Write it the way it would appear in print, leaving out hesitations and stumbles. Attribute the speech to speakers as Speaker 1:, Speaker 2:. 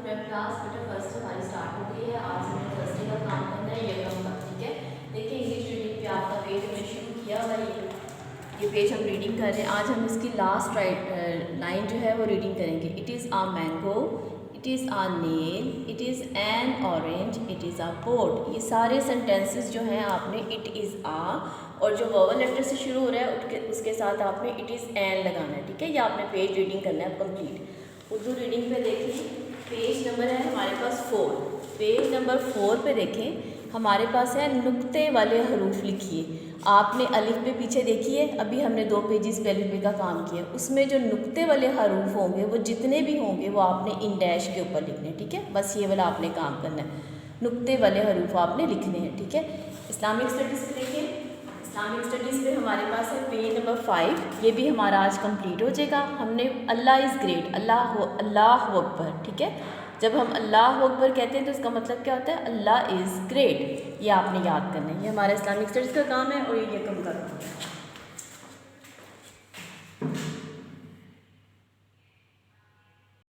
Speaker 1: Class बेटा first हमारी start हो गई है। आज हमें थर्सडे का काम करना है यकम का, ठीक है। देखिए इंग्लिश रीडिंग पे आपका पेज हमने शुरू किया हुआ है, ये पेज हम रीडिंग कर रहे हैं। आज हम इसकी लास्ट लाइन जो है वो रीडिंग करेंगे। It is a mango, it is a nail, it is an orange, it is a boat. ये सारे सेंटेंसेस जो हैं आपने इट इज़ आ और जो वोवल लेटर से शुरू हो रहा है उसके साथ आपने इट इज़ एन लगाना है, ठीक है। ये आपने पेज रीडिंग करना है कंप्लीट। उर्दू रीडिंग पे देखें, पेज नंबर है हमारे पास 4। पेज नंबर 4 पे देखें, हमारे पास है नुक्ते वाले हरूफ लिखिए। आपने अलिफ पे पीछे देखिए, अभी हमने 2 पेजेस पे अलिफ पे का काम किया। उसमें जो नुक्ते वाले हरूफ होंगे वो जितने भी होंगे वो आपने इन डैश के ऊपर लिखने, ठीक है। बस ये वाला आपने काम करना है, नुक्ते वाले हरूफ आपने लिखने हैं, ठीक है। इस्लामिक स्टडीज़ पे देखें, इस्लामिक स्टडीज़ पे हमारे पास है पेज नंबर 5। ये भी हमारा आज कंप्लीट हो जाएगा। हमने अल्लाह इज़ ग्रेट, अल्लाह अकबर, ठीक है। जब हम अल्लाह अकबर कहते हैं तो इसका मतलब क्या होता है, अल्लाह इज़ ग्रेट। ये आपने याद करना है, ये हमारा इस्लामिक स्टडीज़ का काम है और ये यकम का काम है।